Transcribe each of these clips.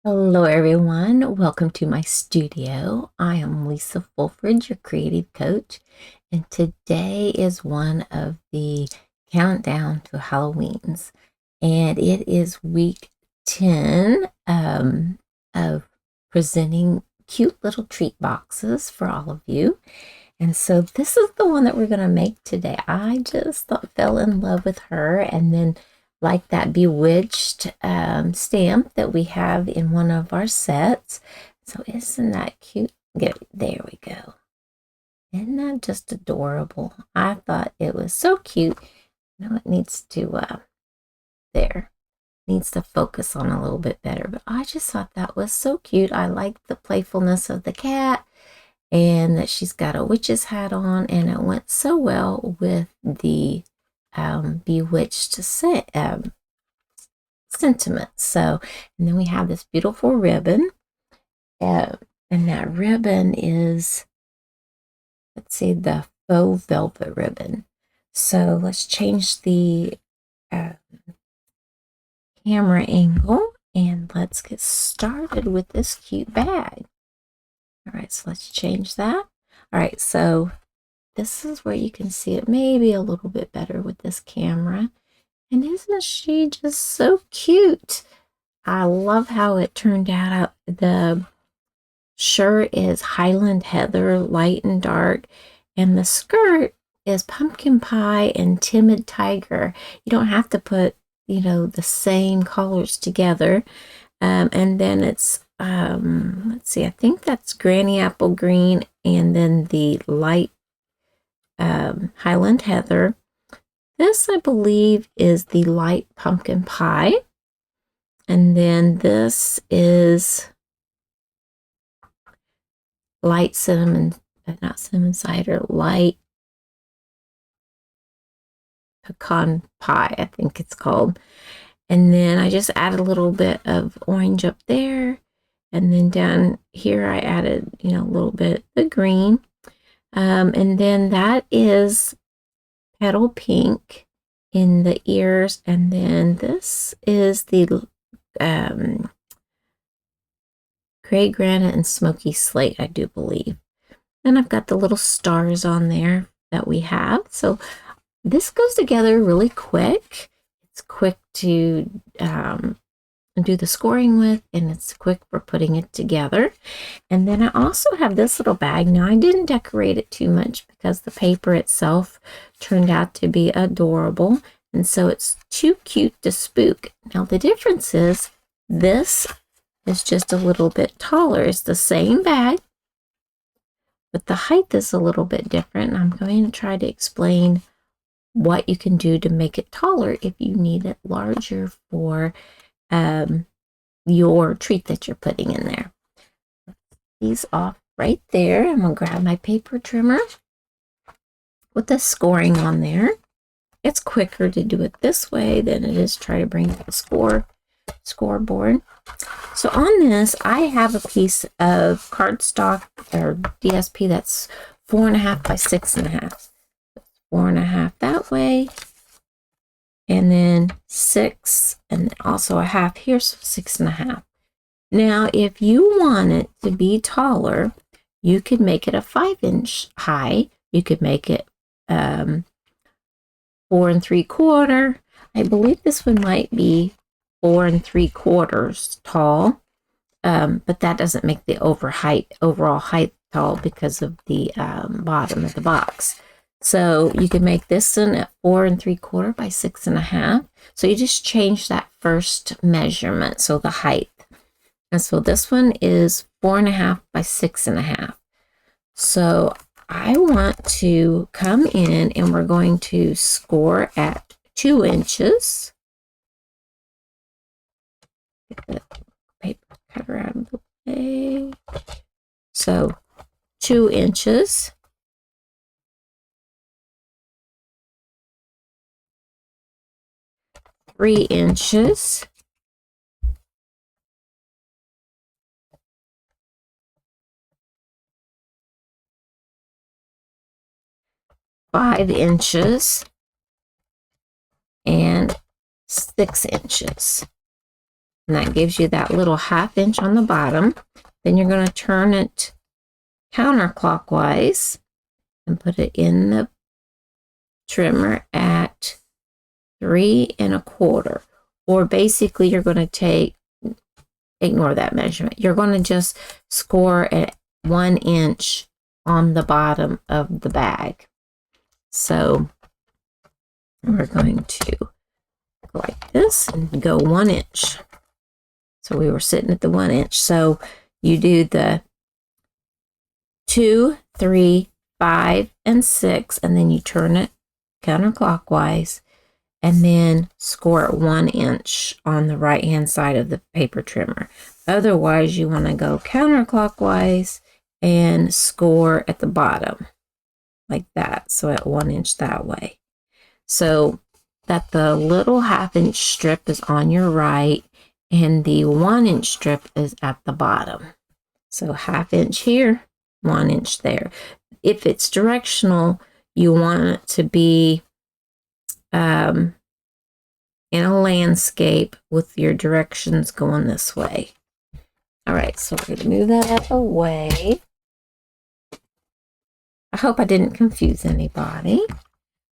Hello everyone, welcome to my studio. I am Lisa Fulford, your creative coach, and today is one of the countdown to Halloween's, and it is week 10 of presenting cute little treat boxes for all of you. And so this is the one that we're going to make today. I just fell in love with her, and then like that bewitched stamp that we have in one of our sets. So isn't that cute? There we go. Isn't that just adorable? I thought it was so cute. Now it needs to there needs to focus on a little bit better, but I just thought that was so cute. I like the playfulness of the cat and that she's got a witch's hat on, and it went so well with the bewitched sentiment. So, and then we have this beautiful ribbon, and that ribbon is, let's see, the faux velvet ribbon. So let's change the camera angle and let's get started with this cute bag. All right, so let's change that. All right, so this is where you can see it maybe a little bit better with this camera. And isn't she just so cute? I love how it turned out. The shirt is Highland Heather, light and dark, and the skirt is pumpkin pie and timid tiger. You don't have to put, the same colors together. And then it's, let's see, I think that's Granny Apple Green, and then the light Highland Heather. This, I believe, is the light pumpkin pie. And then this is light cinnamon, not cinnamon cider, light pecan pie, I think it's called. And then I just added a little bit of orange up there. And then down here, I added, a little bit of green. And then that is petal pink in the ears. And then this is the gray granite and smoky slate, I do believe. Then I've got the little stars on there that we have. So this goes together really quick. It's quick to do the scoring with, and it's quick for putting it together. And then I also have this little bag. Now, I didn't decorate it too much because the paper itself turned out to be adorable, and so it's too cute to spook. Now, the difference is this is just a little bit taller. It's the same bag, but the height is a little bit different. I'm going to try to explain what you can do to make it taller if you need it larger for your treat that you're putting in there. These off right there. I'm going to grab my paper trimmer with the scoring on there. It's quicker to do it this way than it is try to bring the scoreboard. So on this, I have a piece of cardstock or DSP that's 4.5 by 6.5. 4.5 that way, and then 6, and also a half here, so 6.5. Now, if you want it to be taller, you could make it a 5-inch high. You could make it 4 3/4. I believe this one might be 4 3/4 tall, but that doesn't make the overall height tall because of the bottom of the box. So you can make this one at 4 3/4 by 6.5. So you just change that first measurement, so the height. And so this one is 4.5 by 6.5. So I want to come in and we're going to score at 2 inches. Get the paper cutter out of the way. So 2 inches. 3 inches, 5 inches, and 6 inches. And that gives you that little 1/2 inch on the bottom. Then you're going to turn it counterclockwise and put it in the trimmer at 3 1/4. Or basically you're going to ignore that measurement. You're going to just score at 1 inch on the bottom of the bag. So we're going to go like this and go 1 inch. So we were sitting at the 1 inch. So you do the 2, 3, 5, and 6, and then you turn it counterclockwise, and then score at 1 inch on the right hand side of the paper trimmer. Otherwise, you want to go counterclockwise and score at the bottom like that. So at 1 inch that way. So that the little 1/2 inch strip is on your right and the 1 inch strip is at the bottom. So 1/2 inch here, 1 inch there. If it's directional, you want it to be in a landscape with your directions going this way. All right, so we're going to move that out of the way. I hope I didn't confuse anybody.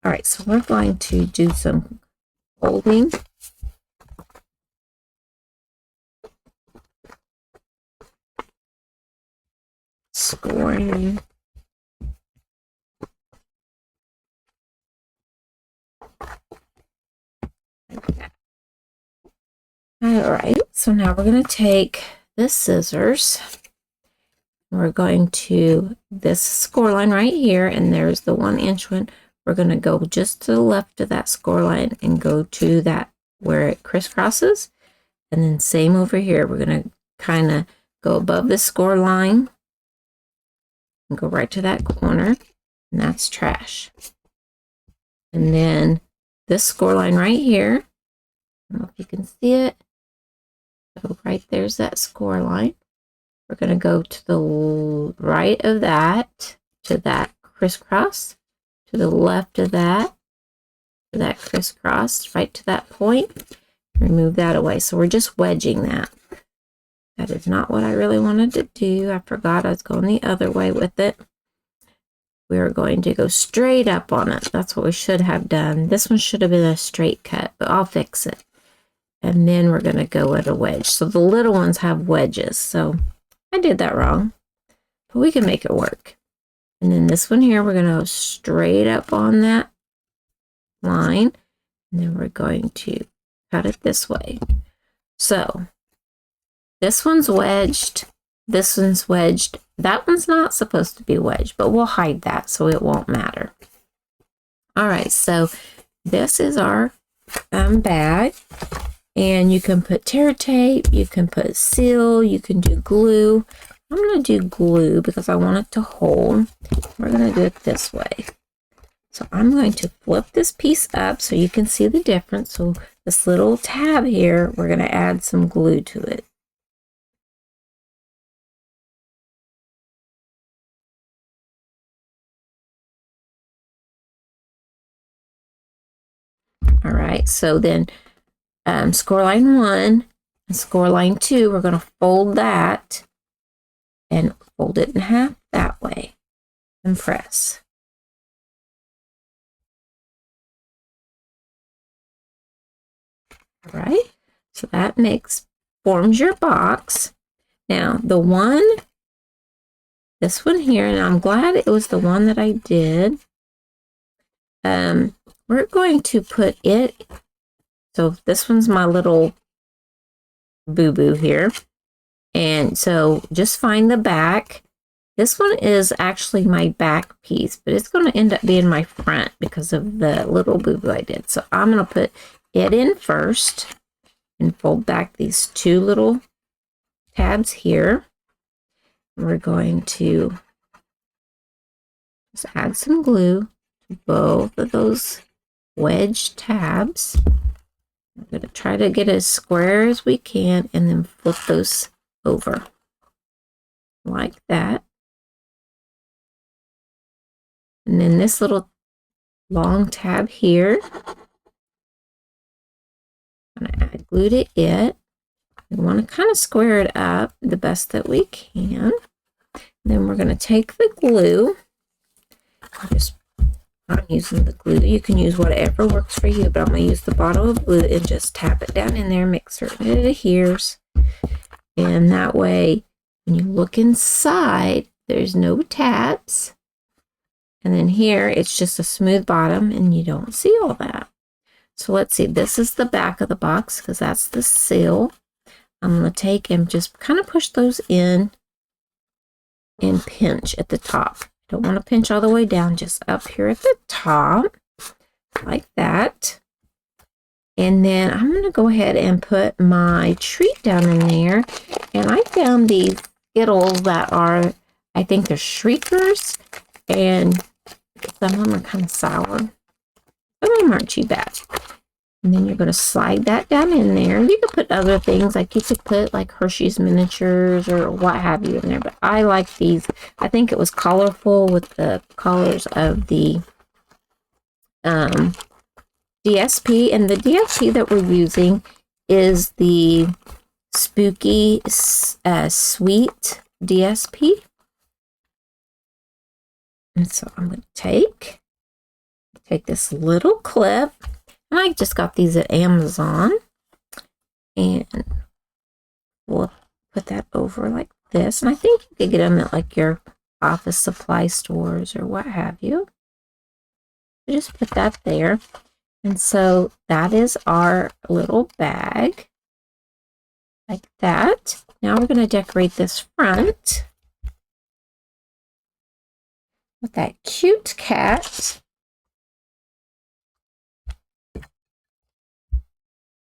All right, so we're going to do some folding. Scoring. All right, so now we're going to take the scissors. We're going to this score line right here, and there's the 1 inch one. We're going to go just to the left of that score line and go to that where it crisscrosses. And then same over here. We're going to kind of go above the score line and go right to that corner, and that's trash. And then this score line right here, I don't know if you can see it. So right there's that score line. We're going to go to the right of that, to that crisscross, to the left of that, to that crisscross, right to that point. Remove that away. So we're just wedging that. That is not what I really wanted to do. I forgot I was going the other way with it. We are going to go straight up on it. That's what we should have done. This one should have been a straight cut, but I'll fix it. And then we're going to go at a wedge. So the little ones have wedges. So I did that wrong, but we can make it work. And then this one here, we're going to go straight up on that line. And then we're going to cut it this way. So this one's wedged. This one's wedged. That one's not supposed to be wedged, but we'll hide that so it won't matter. All right, so this is our bag. And you can put tear tape, you can put seal, you can do glue. I'm going to do glue because I want it to hold. We're going to do it this way. So I'm going to flip this piece up so you can see the difference. So this little tab here, we're going to add some glue to it. All right, so then score line 1 and score line 2, we're going to fold that and fold it in half that way and press. All right, so that forms your box. Now this one here, and I'm glad it was the one that I did. We're going to put it. So this one's my little boo-boo here. And so just find the back. This one is actually my back piece, but it's going to end up being my front because of the little boo-boo I did. So I'm going to put it in first and fold back these 2 little tabs here. We're going to just add some glue to both of those wedge tabs. We're going to try to get as square as we can and then flip those over like that. And then this little long tab here, I'm going to add glue to it. We want to kind of square it up the best that we can. Then we're going to take the glue. I'm using the glue. You can use whatever works for you, but I'm going to use the bottle of glue and just tap it down in there, make certain it adheres. And that way, when you look inside, there's no tabs. And then here, it's just a smooth bottom, and you don't see all that. So let's see. This is the back of the box, because that's the seal. I'm going to take and just kind of push those in and pinch at the top. Don't want to pinch all the way down, just up here at the top, like that. And then I'm going to go ahead and put my treat down in there. And I found these Skittles that are, I think they're shriekers, and some of them are kind of sour. Some of them aren't too bad. And then you're going to slide that down in there. You could put other things, like you could put like Hershey's miniatures or what have you in there. But I like these. I think it was colorful with the colors of the DSP. And the DSP that we're using is the Spooky Sweet DSP. And so I'm going to take this little clip. And I just got these at Amazon. And we'll put that over like this. And I think you could get them at like your office supply stores or what have you. So just put that there. And so that is our little bag. Like that. Now we're going to decorate this front with that cute cat.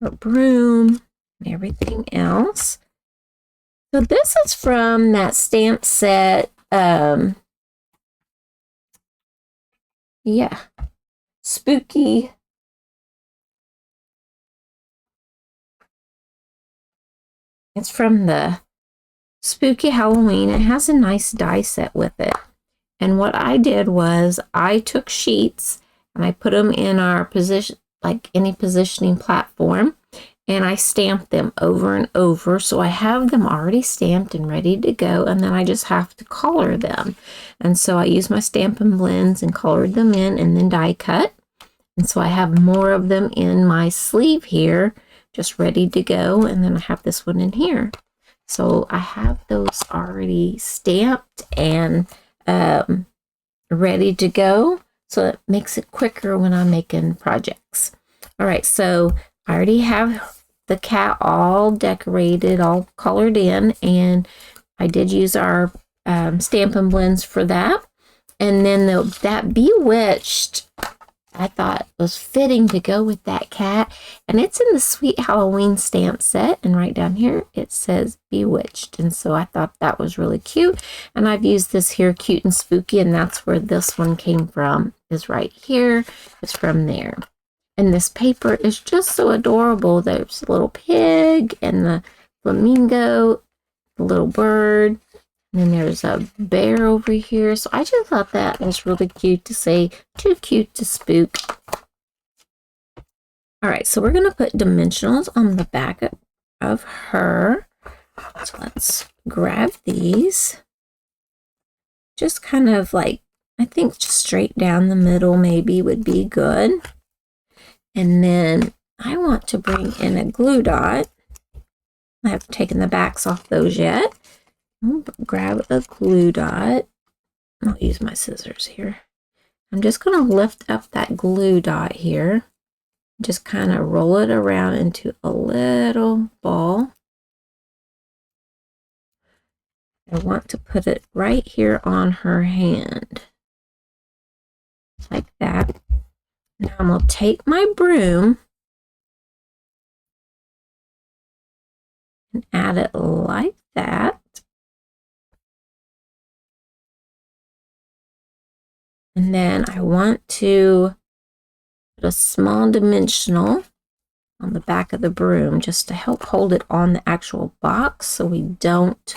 A broom and everything else. So this is from that stamp set. Yeah, spooky. It's from the Spooky Halloween. It has a nice die set with it. And what I did was I took sheets and I put them in our position, like any positioning platform, and I stamped them over and over. So I have them already stamped and ready to go, and then I just have to color them. And so I used my Stampin' blends and colored them in and then die cut. And so I have more of them in my sleeve here, just ready to go. And then I have this one in here. So I have those already stamped and ready to go. So it makes it quicker when I'm making projects. All right, so I already have the cat all decorated, all colored in, and I did use our Stampin' blends for that. And then that Bewitched, I thought was fitting to go with that cat. And it's in the Sweet Halloween stamp set. And right down here, it says Bewitched. And so I thought that was really cute. And I've used this here, Cute and Spooky. And that's where this one came from, is right here. It's from there. And this paper is just so adorable. There's a little pig and the flamingo, the little bird. And then there's a bear over here. So I just thought that was really cute to say, too cute to spook. All right, so we're going to put dimensionals on the back of her. So let's grab these. Just kind of like, I think just straight down the middle maybe would be good. And then I want to bring in a glue dot. I haven't taken the backs off those yet. I'll grab a glue dot. I'll use my scissors here. I'm just going to lift up that glue dot here. Just kind of roll it around into a little ball. I want to put it right here on her hand. Like that. Now I'm going to take my broom and add it like that. And then I want to put a small dimensional on the back of the broom just to help hold it on the actual box so we don't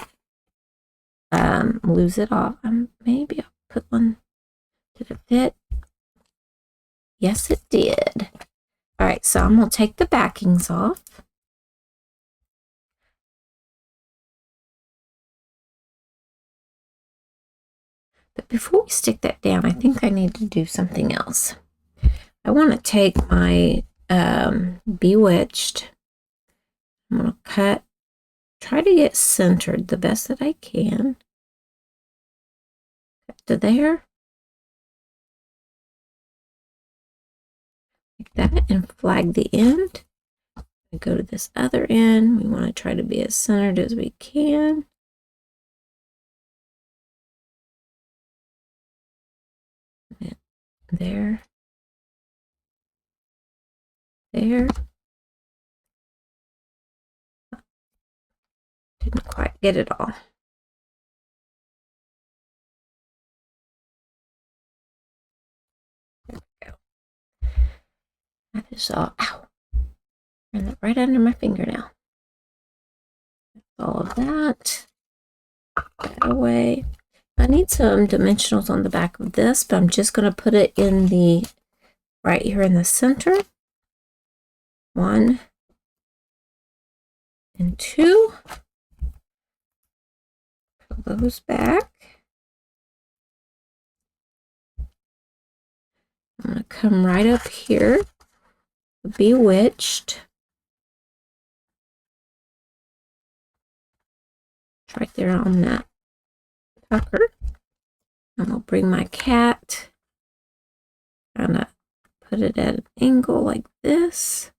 lose it off. Maybe I'll put one. Did it fit? Yes, it did. All right, so I'm going to take the backings off. But before we stick that down, I think I need to do something else. I want to take my Bewitched. I'm going to cut, try to get centered the best that I can. Cut to there. Like that, and flag the end. We go to this other end. We want to try to be as centered as we can. And there. There. Didn't quite get it all. There we go. That is all. Ow. And that right under my fingernail. All of that. That away. I need some dimensionals on the back of this, but I'm just going to put it in the right here in the center. 1 and 2. Pull those back. I'm going to come right up here. Bewitched. It's right there on that pucker. I'm going to bring my cat. Kind of put it at an angle like this.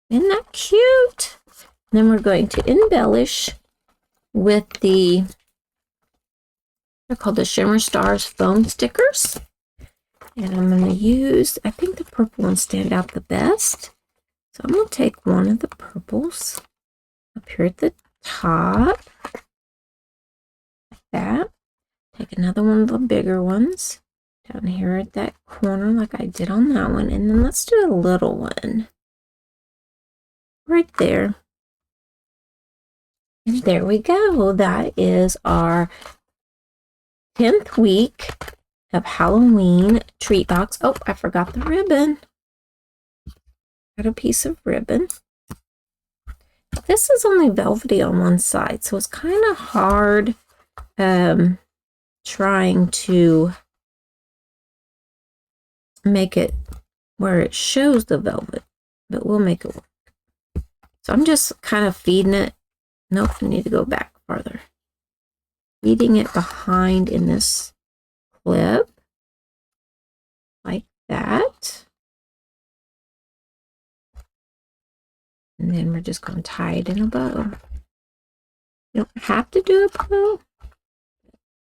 Isn't that cute? And then we're going to embellish with they're called the Shimmer Stars foam stickers. And I'm going to use, I think the purple ones stand out the best. So I'm going to take one of the purples up here at the top. Like that. Take another one of the bigger ones down here at that corner like I did on that one. And then let's do a little one right there. And there we go. That is our 10th week of Halloween treat box. Oh, I forgot the ribbon. Got a piece of ribbon. This is only velvety on one side, so it's kind of hard trying to make it where it shows the velvet, but we'll make it work. So I'm just kind of feeding it. Nope, I need to go back farther. Feeding it behind in this clip, like that. And then we're just going to tie it in a bow. You don't have to do a bow.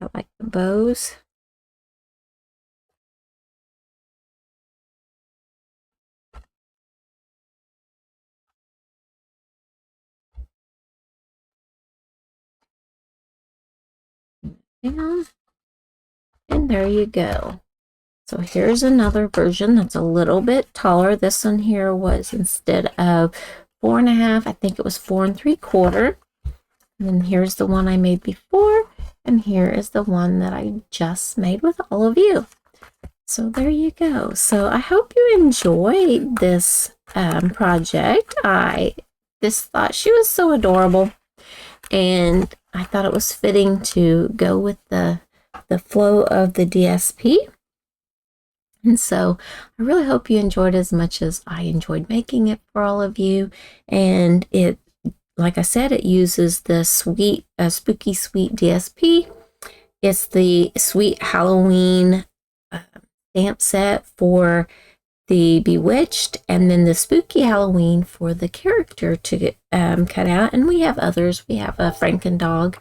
I like the bows. Down. And there you go. So here's another version that's a little bit taller. This one here was, instead of 4.5, I think it was 4 3/4. And then here's the one I made before, and here is the one that I just made with all of you. So there you go. So I hope you enjoyed this project. I just thought she was so adorable, and I thought it was fitting to go with the flow of the DSP. And so I really hope you enjoyed as much as I enjoyed making it for all of you. And it, like I said, it uses the Spooky Sweet DSP. It's the Sweet Halloween stamp set for the Bewitched, and then the Spooky Halloween for the character to get cut out. And we have others. We have a Frankendog.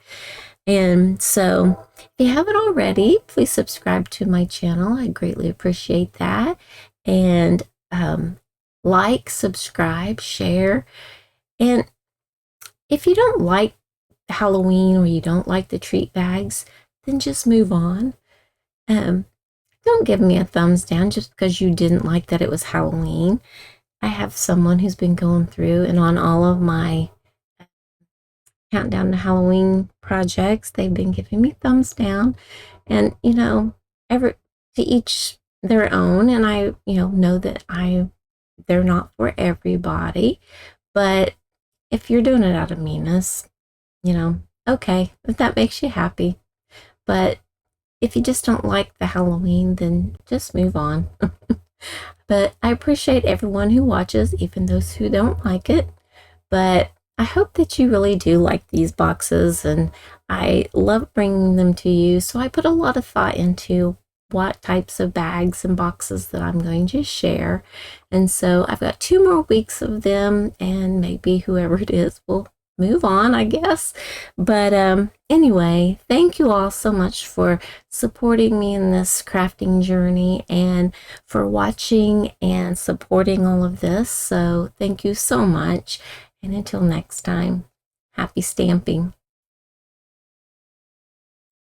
And so if you haven't already, please subscribe to my channel. I greatly appreciate that. And like, subscribe, share. And if you don't like Halloween, or you don't like the treat bags, then just move on. Don't give me a thumbs down just because you didn't like that it was Halloween. I have someone who's been going through, and on all of my Countdown to Halloween projects, they've been giving me thumbs down. And you know, to each their own. And I know that they're not for everybody, but if you're doing it out of meanness, Okay, if that makes you happy. But if you just don't like the Halloween, then just move on. But I appreciate everyone who watches, even those who don't like it. But I hope that you really do like these boxes, and I love bringing them to you. So I put a lot of thought into what types of bags and boxes that I'm going to share. And so I've got 2 more weeks of them, and maybe whoever it is will move on, I guess. But anyway, thank you all so much for supporting me in this crafting journey and for watching and supporting all of this. So thank you so much. And until next time, happy stamping.